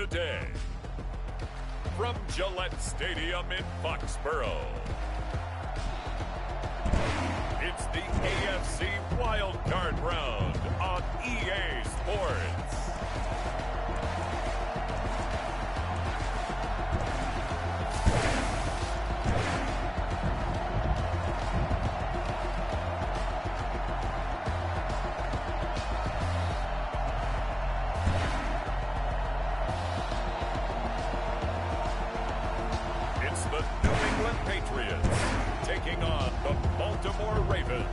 day. From Gillette Stadium in Foxborough, it's the AFC Wildcard Round on EA Sports. It's the New England Patriots taking on the Baltimore Ravens.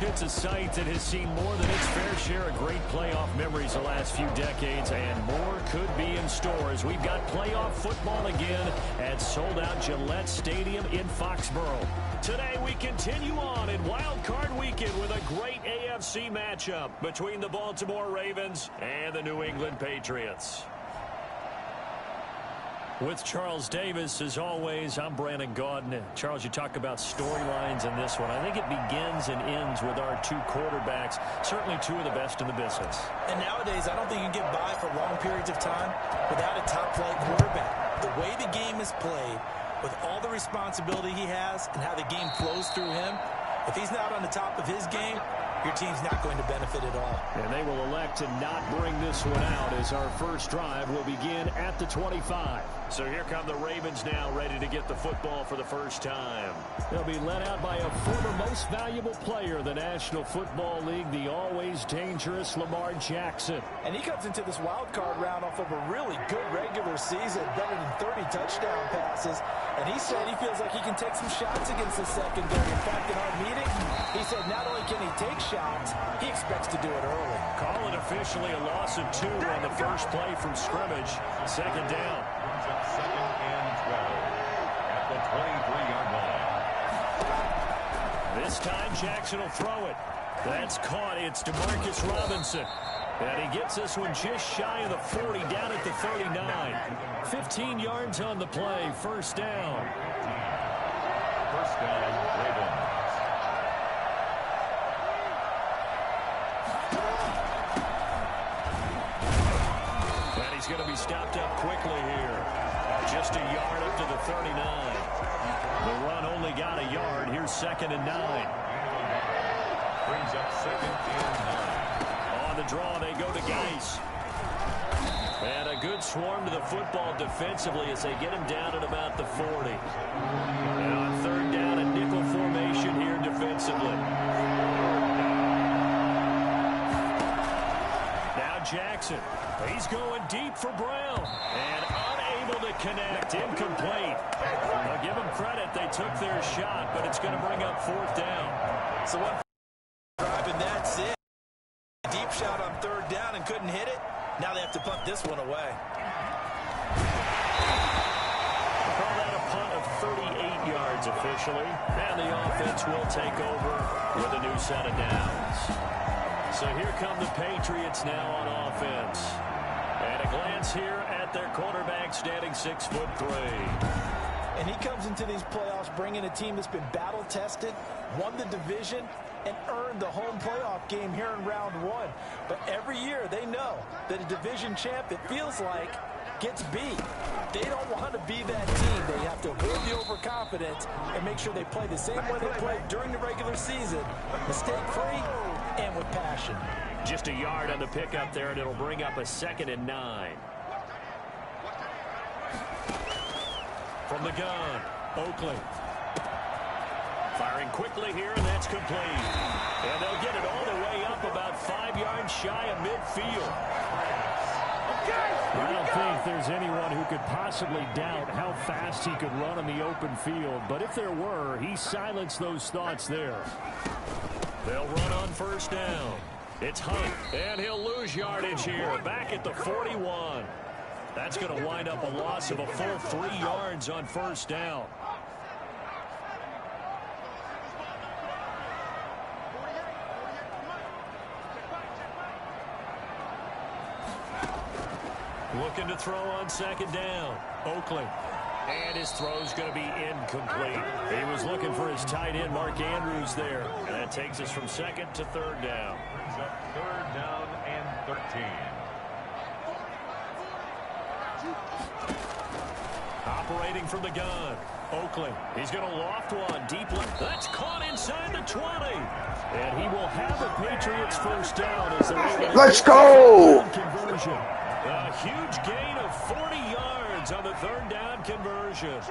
It's a site that has seen more than its fair share of great playoff memories the last few decades, and more could be in store as we've got playoff football again at sold-out Gillette Stadium in Foxborough. Today we continue on in Wild Card Weekend with a great AFC matchup between the Baltimore Ravens and the New England Patriots. With Charles Davis, as always, I'm Brandon Gaudin. Charles, you talk about storylines in this one. I think it begins and ends with our two quarterbacks, certainly two of the best in the business. And nowadays, I don't think you can get by for long periods of time without a top-flight quarterback. The way the game is played, with all the responsibility he has and how the game flows through him, if he's not on the top of his game, your team's not going to benefit at all. And they will elect to not bring this one out as our first drive will begin at the 25. So here come the Ravens now, ready to get the football for the first time. They'll be led out by a former most valuable player in the National Football League, the always dangerous Lamar Jackson. And he comes into this wild card round off of a really good regular season, better than 30 touchdown passes. And he said he feels like he can take some shots against the secondary. In fact, in our meeting, he said not only can he take shots, he expects to do it early. Call it officially a loss of 2 on the first play from scrimmage. Second down. Second and 12 at the 23-yard line. This time Jackson will throw it. That's caught. It's DeMarcus Robinson. And he gets this one just shy of the 40, down at the 39. 15 yards on the play. First down. First down, Ravens. And he's going to be stopped up quickly here. Just a yard up to the 39. The run only got a yard. Here's second and 9. Brings up second and 9. On the draw, they go to Geis. And a good swarm to the football defensively as they get him down at about the 40. And on third down, a nickel formation here defensively. Now Jackson. He's going deep for Brown. And unable to connect. Incomplete. I'll give them credit. They took their shot, but it's going to bring up fourth down. So one drive, and that's it. Deep shot on third down and couldn't hit it. Now they have to punt this one away. Call that a punt of 38 yards officially. And the offense will take over with a new set of downs. So here come the Patriots now on offense. And a glance here at their quarterback standing 6'3". And he comes into these playoffs bringing a team that's been battle-tested, won the division, and earned the home playoff game here in round 1. But every year they know that a division champ, it feels like, gets beat. They don't want to be that team. They have to avoid the overconfidence and make sure they play the same way they played during the regular season, mistake-free and with passion. Just a yard on the pickup there, and it'll bring up a second and 9. From the gun, Oakley. Firing quickly here, and that's complete. And they'll get it all the way up about 5 yards shy of midfield. I don't think there's anyone who could possibly doubt how fast he could run on the open field. But if there were, he silenced those thoughts there. They'll run on first down. It's Hunt, and he'll lose yardage here, back at the 41. That's going to wind up a loss of a full 3 yards on first down. Looking to throw on second down. Oakley. And his throw's going to be incomplete. He was looking for his tight end, Mark Andrews, there. And that takes us from second to third down. Brings up third down and 13. Operating from the gun. Oakland. He's going to loft one deep left. That's caught inside the 20. And he will have the Patriots first down as they're Let's go! Conversion. A huge gain of 40 yards on the third down conversion.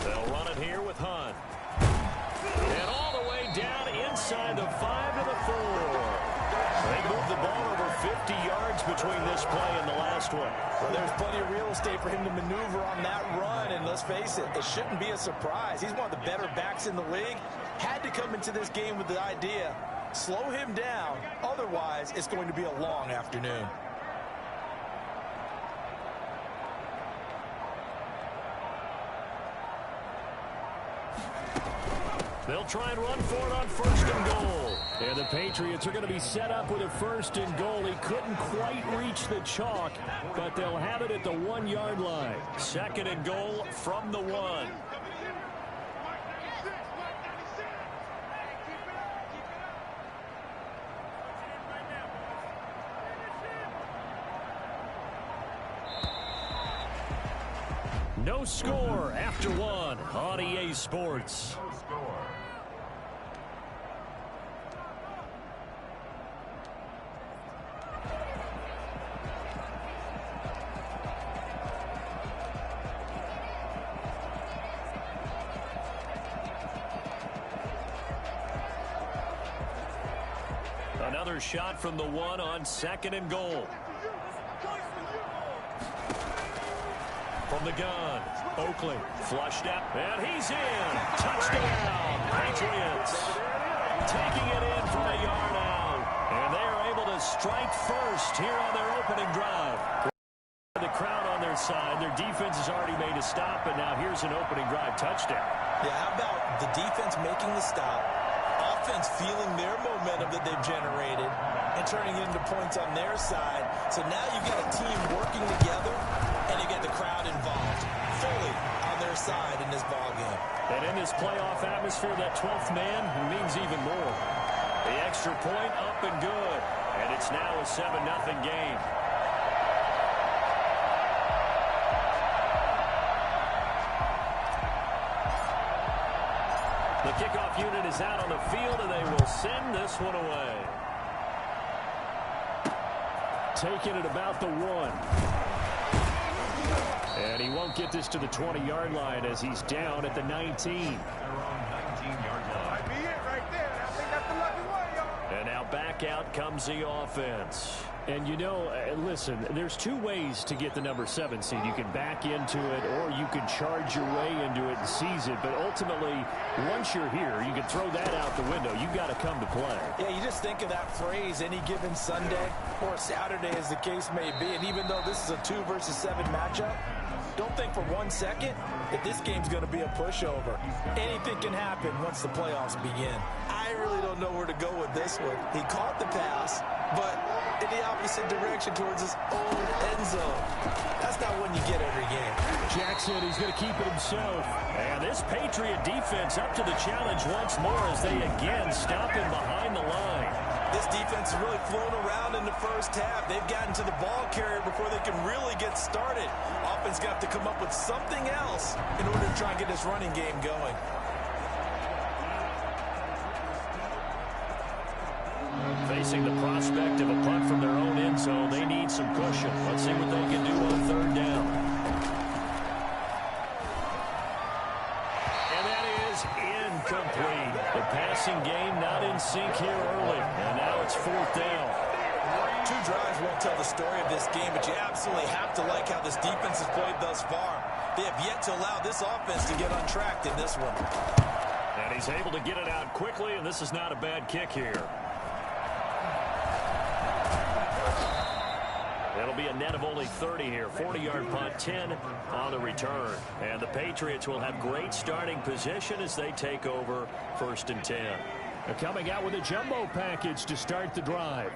They'll run it here with Hunt. And all the way down inside the 5 to the 4. They moved the ball over 50 yards between this play and the last one. Well, there's plenty of real estate for him to maneuver on that run, and let's face it, it shouldn't be a surprise. He's one of the better backs in the league. Had to come into this game with the idea, slow him down, otherwise it's going to be a long afternoon. They'll try and run for it on first and goal. And the Patriots are going to be set up with a first and goal. He couldn't quite reach the chalk, but they'll have it at the 1-yard line. Second and goal from the 1. No score after 1 on EA Sports. Another shot from the 1 on second and goal. From the gun, Oakland flushed out, and he's in. Touchdown, Patriots. Taking it in from a yard out, and they are able to strike first here on their opening drive. The crowd on their side. Their defense has already made a stop, and now here's an opening drive touchdown. Yeah, how about the defense making the stop, offense feeling their momentum that they've generated, and turning it into points on their side. So now you've got a team working together, and you get the crowd involved fully on their side in this ball game. And in this playoff atmosphere, that 12th man means even more. The extra point up and good, and it's now a 7-0 game. The kickoff unit is out on the field, and they will send this one away. Taking it about the 1. And he won't get this to the 20-yard line as he's down at the 19. They're on 19-yard line. Might be it right there. I think that's the lucky one, y'all. And now back out comes the offense. And, you know, listen, there's two ways to get the number 7 seed. You can back into it or you can charge your way into it and seize it. But ultimately, once you're here, you can throw that out the window. You've got to come to play. Yeah, you just think of that phrase, any given Sunday or Saturday as the case may be. And even though this is a 2 versus 7 matchup, don't think for 1 second that this game's going to be a pushover. Anything can happen once the playoffs begin. I really don't know where to go with this one. He caught the pass, but in the opposite direction towards his own end zone. That's not one you get every game. Jackson, he's going to keep it himself. And this Patriot defense up to the challenge once more as they again stop him behind the line. This defense has really flown around in the first half. They've gotten to the ball carrier before they can really get started. Offense got to come up with something else in order to try and get this running game going. Facing the prospect of a punt from their own end zone, they need some cushion. Let's see what they can do on third down. And that is incomplete. The passing game not in sync here early. And now it's fourth down. 2 drives won't tell the story of this game, but you absolutely have to like how this defense has played thus far. They have yet to allow this offense to get untracked in this one. And he's able to get it out quickly, and this is not a bad kick here. It'll be a net of only 30 here. 40-yard punt, 10 on the return. And the Patriots will have great starting position as they take over 1st and 10. They're coming out with a jumbo package to start the drive.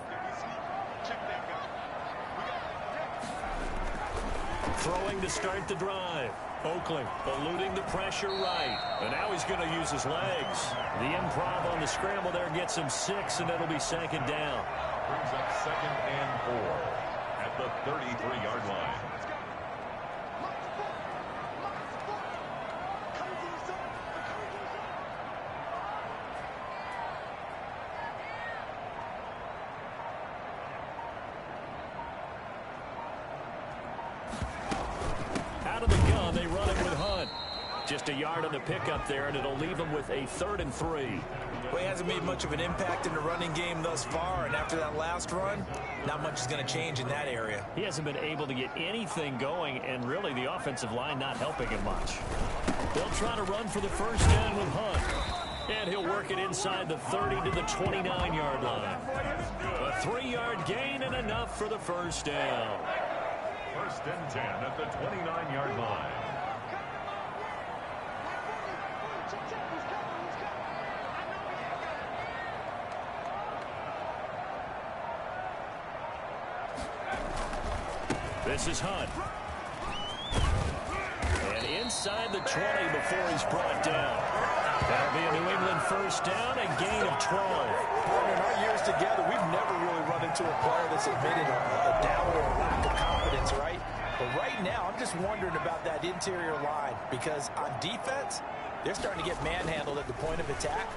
Throwing to start the drive. Oakley eluding the pressure right. And now he's going to use his legs. The improv on the scramble there gets him 6, and it'll be 2nd down. Brings up 2nd and 4 at the 33-yard line. Out of the gun, they run it with Hunt. Just a yard on the pickup there, and it'll leave him with a 3rd and 3. Well, he hasn't made much of an impact in the running game thus far, and after that last run, not much is going to change in that area. He hasn't been able to get anything going, and really the offensive line not helping him much. They'll try to run for the 1st down with Hunt. And he'll work it inside the 30 to the 29-yard line. A 3-yard gain and enough for the 1st down. 1st and 10 at the 29-yard line. This is Hunt. And inside the 20 before he's brought down. That'll be a New England 1st down, a gain of 12. In our years together, we've never really run into a player that's admitted a doubt or a lack of confidence, right? But right now, I'm just wondering about that interior line because on defense, they're starting to get manhandled at the point of attack.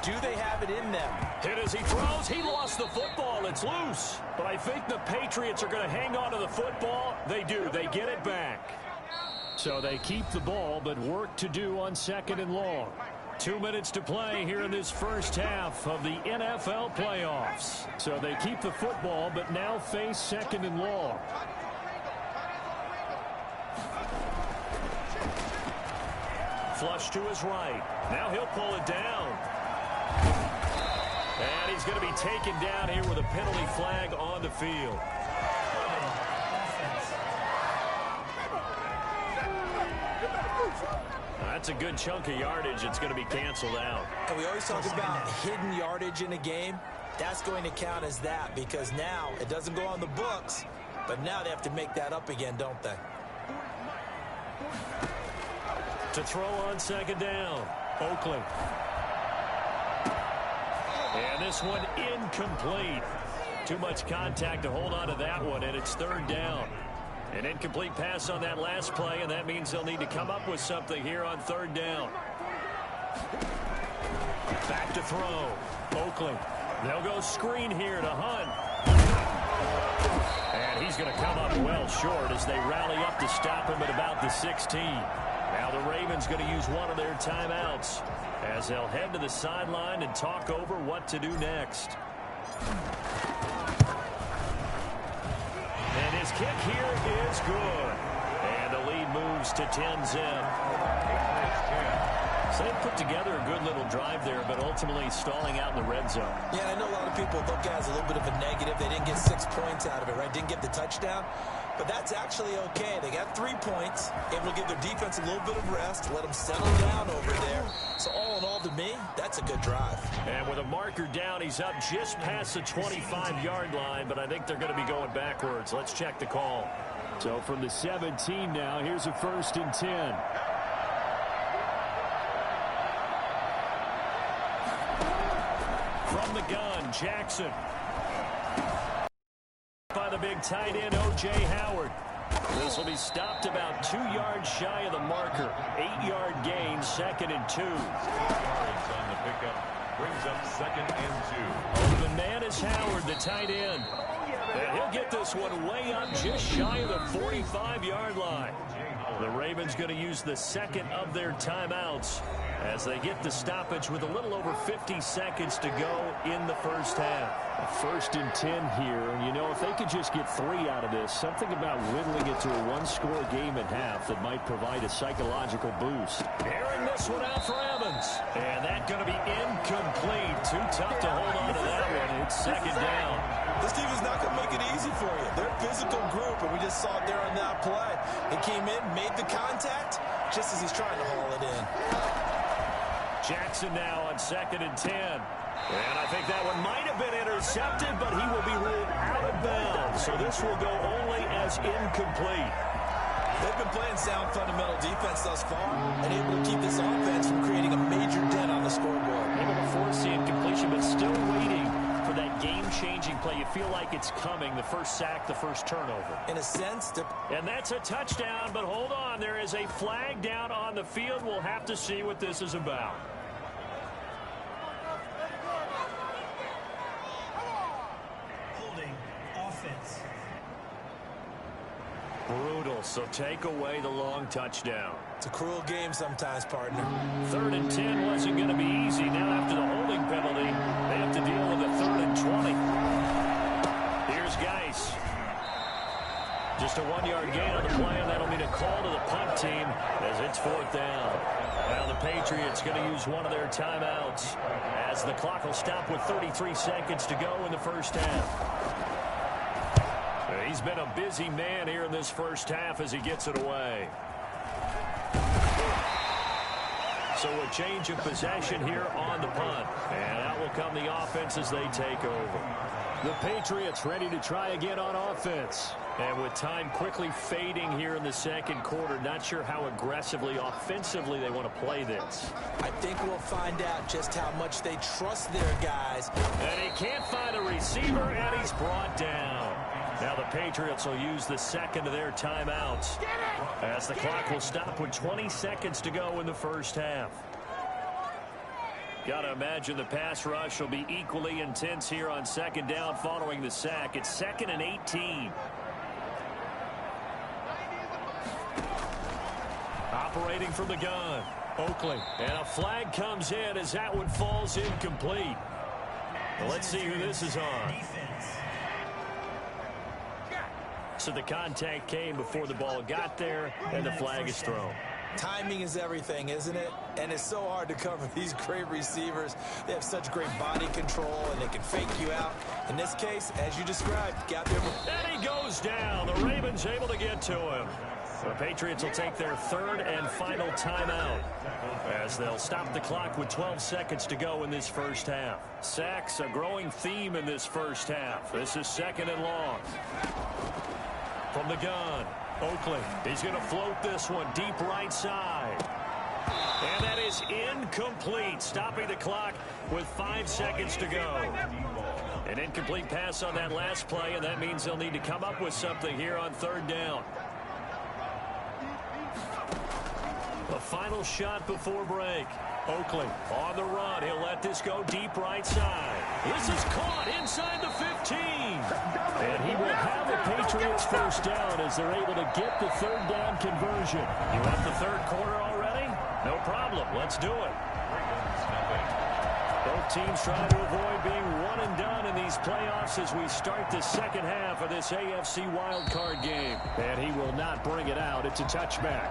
Do they have it in them? Hit as he throws. He lost the football. It's loose. But I think the Patriots are going to hang on to the football. They do. They get it back. So they keep the ball, but work to do on 2nd and long. 2 minutes to play here in this 1st half of the NFL playoffs. So they keep the football, but now face 2nd and long. Flush to his right. Now he'll pull it down. And he's going to be taken down here with a penalty flag on the field. That's a good chunk of yardage. It's going to be canceled out. And we always talk about hidden yardage in a game. That's going to count as that because now it doesn't go on the books, but now they have to make that up again, don't they? To throw on 2nd down, Oakley. And this one incomplete. Too much contact to hold on to that one, and it's 3rd down. An incomplete pass on that last play, and that means they'll need to come up with something here on 3rd down. Back to throw. Oakley. They'll go screen here to Hunt. And he's going to come up well short as they rally up to stop him at about the 16. Now the Ravens going to use one of their timeouts as they'll head to the sideline and talk over what to do next. And his kick here is good. And the lead moves to 10-zip. So they put together a good little drive there, but ultimately stalling out in the red zone. Yeah, I know a lot of people look at it as a little bit of a negative. They didn't get 6 points out of it, right? Didn't get the touchdown. But that's actually okay. They got 3 points. Able to give their defense a little bit of rest, let them settle down over there. So all in all, to me, that's a good drive. And with a marker down, he's up just past the 25-yard line, but I think they're going to be going backwards. Let's check the call. So from the 17 now, here's a 1st and 10. From the gun, Jackson. By the big tight end, O.J. Howard. This will be stopped about 2 yards shy of the marker. 8-yard gain, 2nd and 2. Yards on the pickup brings up 2nd and 2. Oh, the man is Howard, the tight end. And he'll get this one way up just shy of the 45-yard line. The Ravens going to use the 2nd of their timeouts as they get the stoppage with a little over 50 seconds to go in the 1st half. 1st and 10 here, and you know, if they could just get 3 out of this, something about whittling it to a 1-score game at half that might provide a psychological boost. Airing this one out for Evans. goes. And that's going to be incomplete. Too tough to hold on to that one. It's second down. This team is not going to make it easy for you. They're a physical group, and we just saw it there on that play. He came in, made the contact, just as he's trying to haul it in. Jackson now on 2nd and 10. And I think that one might have been intercepted, but he will be ruled out of bounds. So this will go only as incomplete. They've been playing sound fundamental defense thus far and able to keep this offense from creating a major dent on the scoreboard. Able to force the incompletion, but still waiting for that game-changing play. You feel like it's coming, the first sack, the first turnover. In a sense. And that's a touchdown, but hold on. There is a flag down on the field. We'll have to see what this is about. Brutal, so take away the long touchdown. It's a cruel game sometimes, partner. 3rd and 10 wasn't going to be easy. Now after the holding penalty, they have to deal with a 3rd and 20. Here's Geis. Just a 1-yard gain on the play, and that'll mean a call to the punt team as it's 4th down. Now the Patriots going to use one of their timeouts as the clock will stop with 33 seconds to go in the first half. He's been a busy man here in this first half as he gets it away. So a change of possession here on the punt. And out will come the offense as they take over. The Patriots ready to try again on offense. And with time quickly fading here in the second quarter, not sure how aggressively, offensively they want to play this. I think we'll find out just how much they trust their guys. And he can't find a receiver, and he's brought down. Now the Patriots will use the second of their timeouts as the clock will stop with 20 seconds to go in the first half. Got to imagine the pass rush will be equally intense here on 2nd down following the sack. It's 2nd and 18. Operating from the gun, Oakley. And a flag comes in as that one falls incomplete. Well, let's see who this is on. So the contact came before the ball got there, and the flag is thrown. Timing is everything, isn't it? And it's so hard to cover these great receivers. They have such great body control, and they can fake you out. In this case, as you described, got there. And he goes down. The Ravens able to get to him. The Patriots will take their 3rd and final timeout as they'll stop the clock with 12 seconds to go in this first half. Sacks, a growing theme in this first half. This is 2nd and long. From the gun, Oakley. He's going to float this one deep right side. And that is incomplete, stopping the clock with 5 seconds to go. An incomplete pass on that last play, and that means they'll need to come up with something here on 3rd down. The final shot before break. Oakley on the run. He'll let this go deep right side. This is caught inside the 15. And he will have the Patriots first down as they're able to get the 3rd down conversion. You have the 3rd quarter already? No problem. Let's do it. Both teams trying to avoid being one and done in these playoffs as we start the second half of this AFC wildcard game. And he will not bring it out. It's a touchback.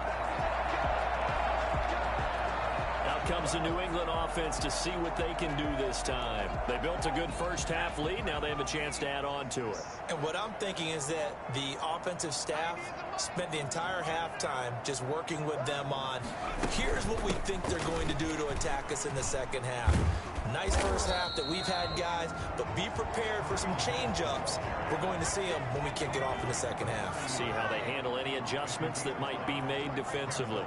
Comes the New England offense to see what they can do this time. They built a good first half lead. Now they have a chance to add on to it. And what I'm thinking is that the offensive staff spent the entire halftime just working with them on, here's what we think they're going to do to attack us in the second half. Nice first half that we've had, guys, but be prepared for some change-ups. We're going to see them when we kick it off in the second half. See how they handle any adjustments that might be made defensively.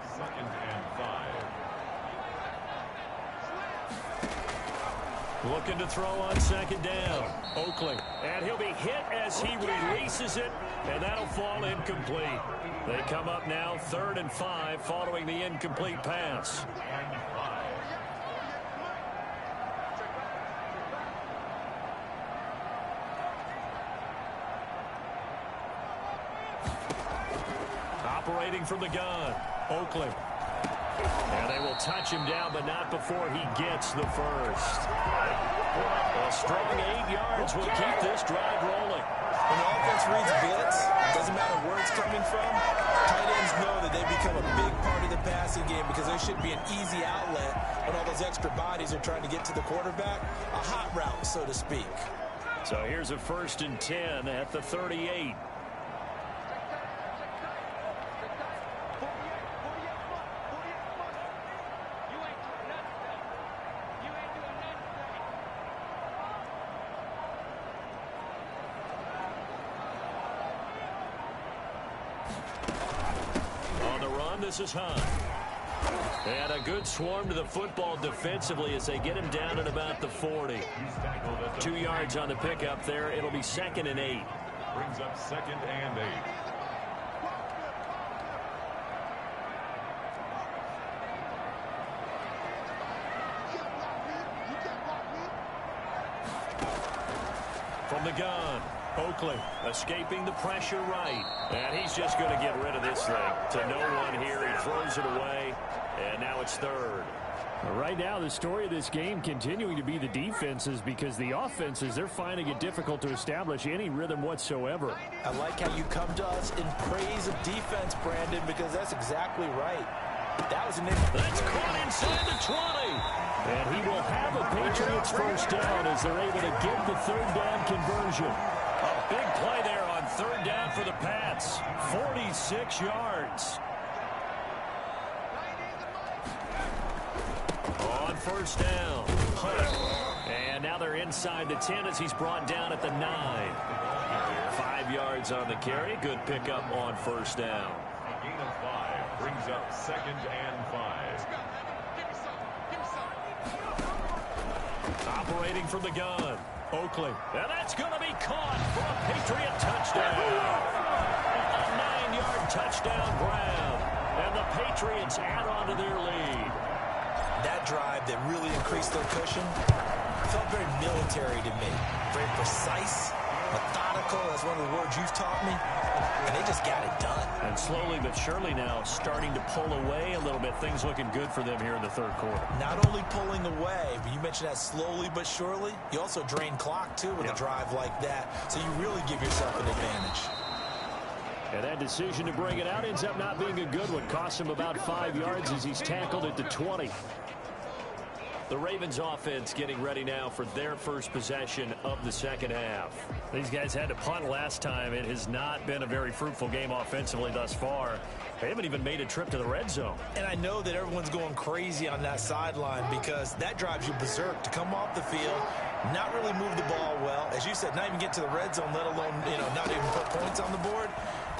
Looking to throw on 2nd down. Oakley. And he'll be hit as he releases it, and that'll fall incomplete. They come up now 3rd and 5 following the incomplete pass. Operating from the gun. Oakley. And they will touch him down, but not before he gets the first. A strong 8 yards will keep this drive rolling. When the offense reads blitz, doesn't matter where it's coming from, tight ends know that they become a big part of the passing game because there should be an easy outlet when all those extra bodies are trying to get to the quarterback. A hot route, so to speak. So here's a 1st and 10 at the 38. This is Hunt. And a good swarm to the football defensively as they get him down at about the 40. 2 yards on the pickup there. It'll be 2nd and 8. Brings up 2nd and 8. From the gun, Oakley escaping the pressure right. And he's just going to get rid of this thing to no one here. He throws it away, and now it's 3rd. Right now, the story of this game continuing to be the defenses because the offenses, they're finding it difficult to establish any rhythm whatsoever. I like how you come to us in praise of defense, Brandon, because that's exactly right. That was an That's caught inside the 20. And he will have a Patriots 1st down as they're able to get the 3rd down conversion. A big play there on 3rd down for the Pats. 46 yards. On 1st down, Hunt. And now they're inside the 10 as he's brought down at the 9. 5 yards on the carry. Good pickup on 1st down. A gain of 5 brings up 2nd and 5. Operating from the gun, Oakley. And that's going to be caught for a Patriot touchdown. A 9-yard touchdown grab. And the Patriots add on to their lead. That drive that really increased their cushion felt very military to me. Very precise, methodical. That's one of the words you've taught me. And they just got it done. And slowly but surely now starting to pull away a little bit. Things looking good for them here in the 3rd quarter. Not only pulling away, but you mentioned that slowly but surely. You also drain clock, too, with a drive like that. So you really give yourself an advantage. And that decision to bring it out ends up not being a good one. Costs him about 5 yards as he's tackled at the 20. The Ravens offense getting ready now for their first possession of the 2nd half. These guys had to punt last time. It has not been a very fruitful game offensively thus far. They haven't even made a trip to the red zone. And I know that everyone's going crazy on that sideline because that drives you berserk to come off the field, not really move the ball well. As you said, not even get to the red zone, let alone, not even put points on the board.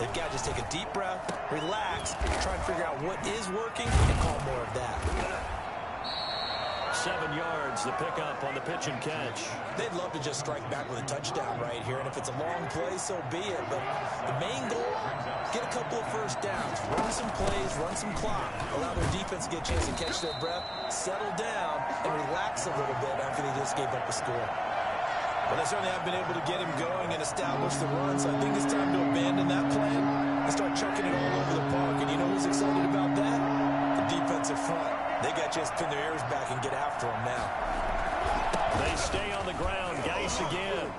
They've got to just take a deep breath, relax, try and figure out what is working, and call more of that. 7 yards, the pickup on the pitch and catch. They'd love to just strike back with a touchdown right here, and if it's a long play, so be it. But the main goal, get a couple of 1st downs, run some plays, run some clock, allow their defense to get a chance to catch their breath, settle down, and relax a little bit after they just gave up a score. But they certainly have been able to get him going and establish the run, so I think it's time to abandon that plan and start chucking it all over the park. And you know who's excited about that? The defensive front. They got to just pin their ears back and get after him now. They stay on the ground. Geis again.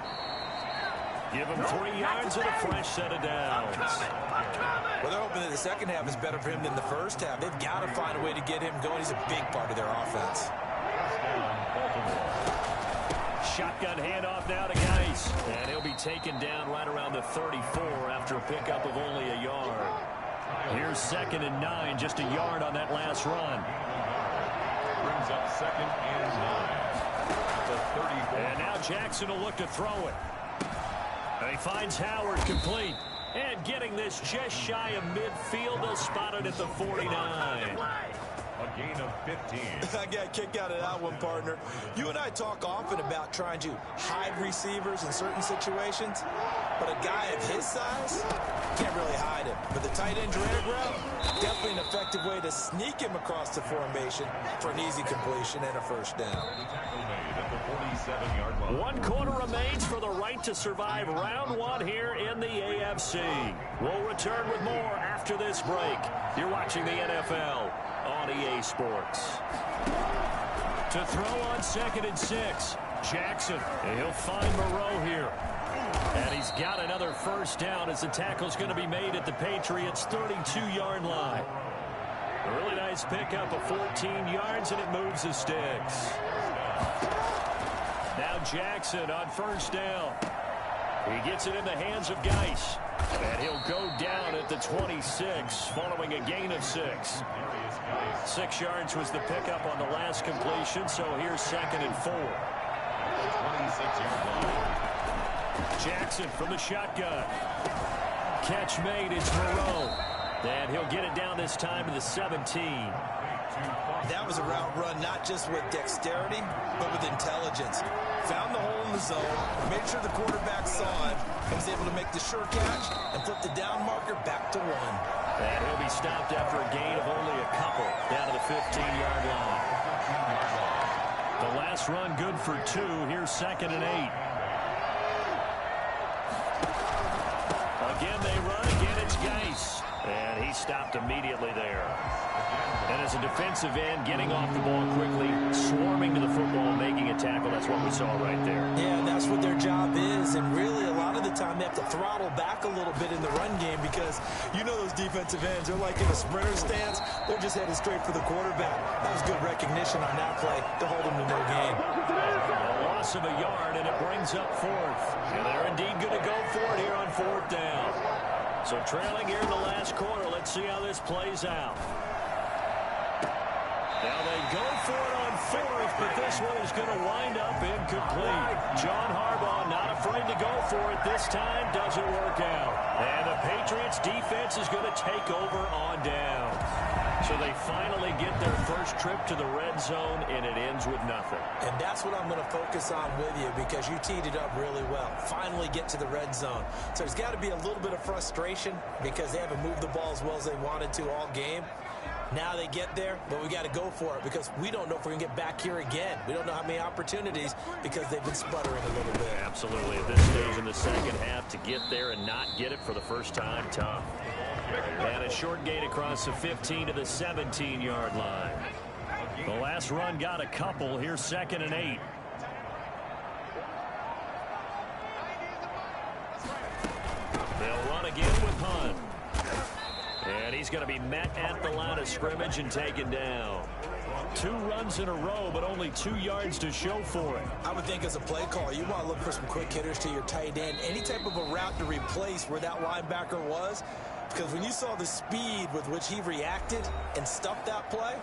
Give him 3 yards and a fresh set of downs. Well, they're hoping that the 2nd half is better for him than the 1st half. They've got to find a way to get him going. He's a big part of their offense. Shotgun handoff now to Geis. And he'll be taken down right around the 34 after a pickup of only a yard. Here's 2nd and 9, just a yard on that last run. Brings up 2nd and 9. The 34. And now Jackson will look to throw it. And he finds Howard complete. And getting this just shy of midfield, they'll spot it at the 49. A gain of 15. I got a kick out of that one, partner. You and I talk often about trying to hide receivers in certain situations, but a guy of his size can't really hide him. But the tight end drag route, definitely an effective way to sneak him across the formation for an easy completion and a 1st down. Tackle made at the 47-yard line. 1 quarter remains for the right to survive round 1 here in the AFC. We'll return with more after this break. You're watching the NFL on EA Sports. To throw on 2nd and 6. Jackson, he'll find Moreau here. And he's got another first down as the tackle's going to be made at the Patriots' 32-yard line. A really nice pickup of 14 yards, and it moves the sticks. Now Jackson on first down. He gets it in the hands of Geis. And he'll go down at the 26 following a gain of 6. 6 yards was the pickup on the last completion, so here's 2nd and 4. 26-yard line. Jackson from the shotgun. Catch made, it's Moreau. And he'll get it down this time to the 17. That was a route run not just with dexterity, but with intelligence. Found the hole in the zone, made sure the quarterback saw it, and was able to make the sure catch and flip the down marker back to 1. And he'll be stopped after a gain of only a couple down to the 15-yard line. The last run good for 2. Here's 2nd and 8. Again they run. Again it's Geis. And he stopped immediately there. And as a defensive end, getting off the ball quickly, swarming to the football, making a tackle. That's what we saw right there. Yeah, and that's what their job is. And really, a lot of the time, they have to throttle back a little bit in the run game because you know those defensive ends, they're like in a sprinter stance. They're just headed straight for the quarterback. That was good recognition on that play to hold him to no gain. A loss of a yard, and it brings up 4th. And they're indeed going to go for it here on 4th down. So trailing here in the last quarter. Let's see how this plays out. Now they go for it on 4th, but this one is going to wind up incomplete. John Harbaugh not afraid to go for it this time. Doesn't work out. And the Patriots defense is going to take over on down. So they finally get their first trip to the red zone, and it ends with nothing. And that's what I'm going to focus on with you because you teed it up really well. Finally get to the red zone. So there's got to be a little bit of frustration because they haven't moved the ball as well as they wanted to all game. Now they get there, but we got to go for it because we don't know if we're going to get back here again. We don't know how many opportunities because they've been sputtering a little bit. Absolutely. At this stage in the second half, to get there and not get it for the first time, tough. And a short gain across the 15 to the 17-yard line. The last run got a couple. Here's 2nd and 8. They'll run again with Hunt. And he's going to be met at the line of scrimmage and taken down. 2 runs in a row, but only 2 yards to show for it. I would think as a play caller, you want to look for some quick hitters to your tight end. Any type of a route to replace where that linebacker was. Because when you saw the speed with which he reacted and stuffed that play,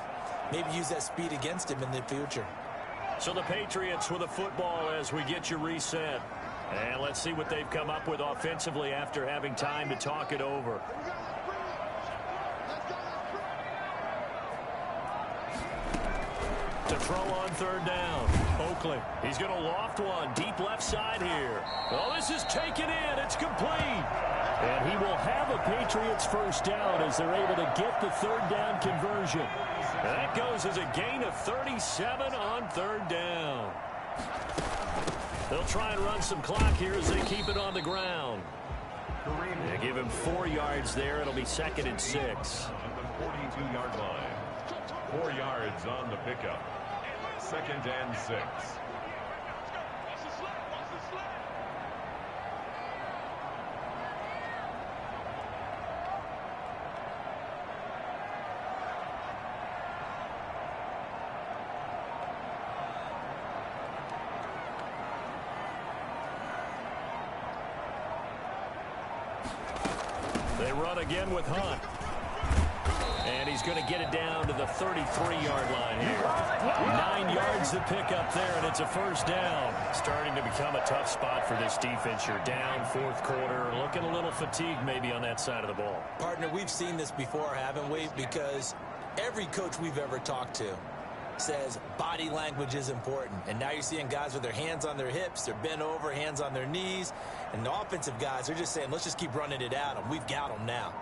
maybe use that speed against him in the future. So the Patriots with a football as we get you reset. And let's see what they've come up with offensively after having time to talk it over. To throw on 3rd down. Oakley, he's going to loft one deep left side here. Well, this is taken in. It's complete. And he will have a Patriots first down as they're able to get the 3rd down conversion. And that goes as a gain of 37 on 3rd down. They'll try and run some clock here as they keep it on the ground. They give him 4 yards there. It'll be 2nd and 6. On the 42-yard line. 4 yards on the pickup. 2nd and 6. They run again with Hunt. And he's going to get it down to the 33-yard line here. 9 yards to pick up there, and it's a first down. Starting to become a tough spot for this defense. You're down 4th quarter, looking a little fatigued maybe on that side of the ball. Partner, we've seen this before, haven't we? Because every coach we've ever talked to says body language is important. And now you're seeing guys with their hands on their hips, they're bent over, hands on their knees. And the offensive guys are just saying, let's just keep running it at them. We've got them now.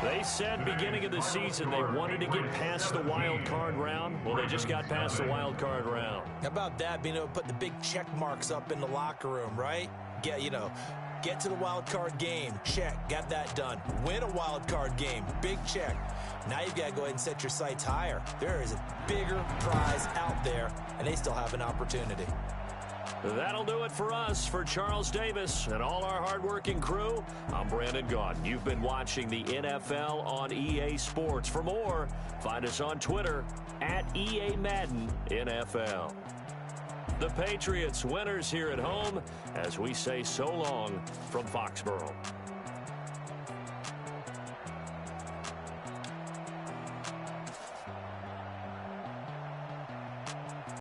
They said beginning of the season they wanted to get past the wild card round. Well, they just got past the wild card round. How about that, being able to put the big check marks up in the locker room, right? Yeah, you know, Get to the wild card game. Check. Got that done. Win a wild card game. Big check. Now you've got to go ahead and set your sights higher. There is a bigger prize out there, and they still have an opportunity. That'll do it for us. For Charles Davis and all our hardworking crew, I'm Brandon Gaudin. You've been watching the NFL on EA Sports. For more, find us on Twitter at EA Madden NFL. The Patriots winners here at home as we say so long from Foxborough.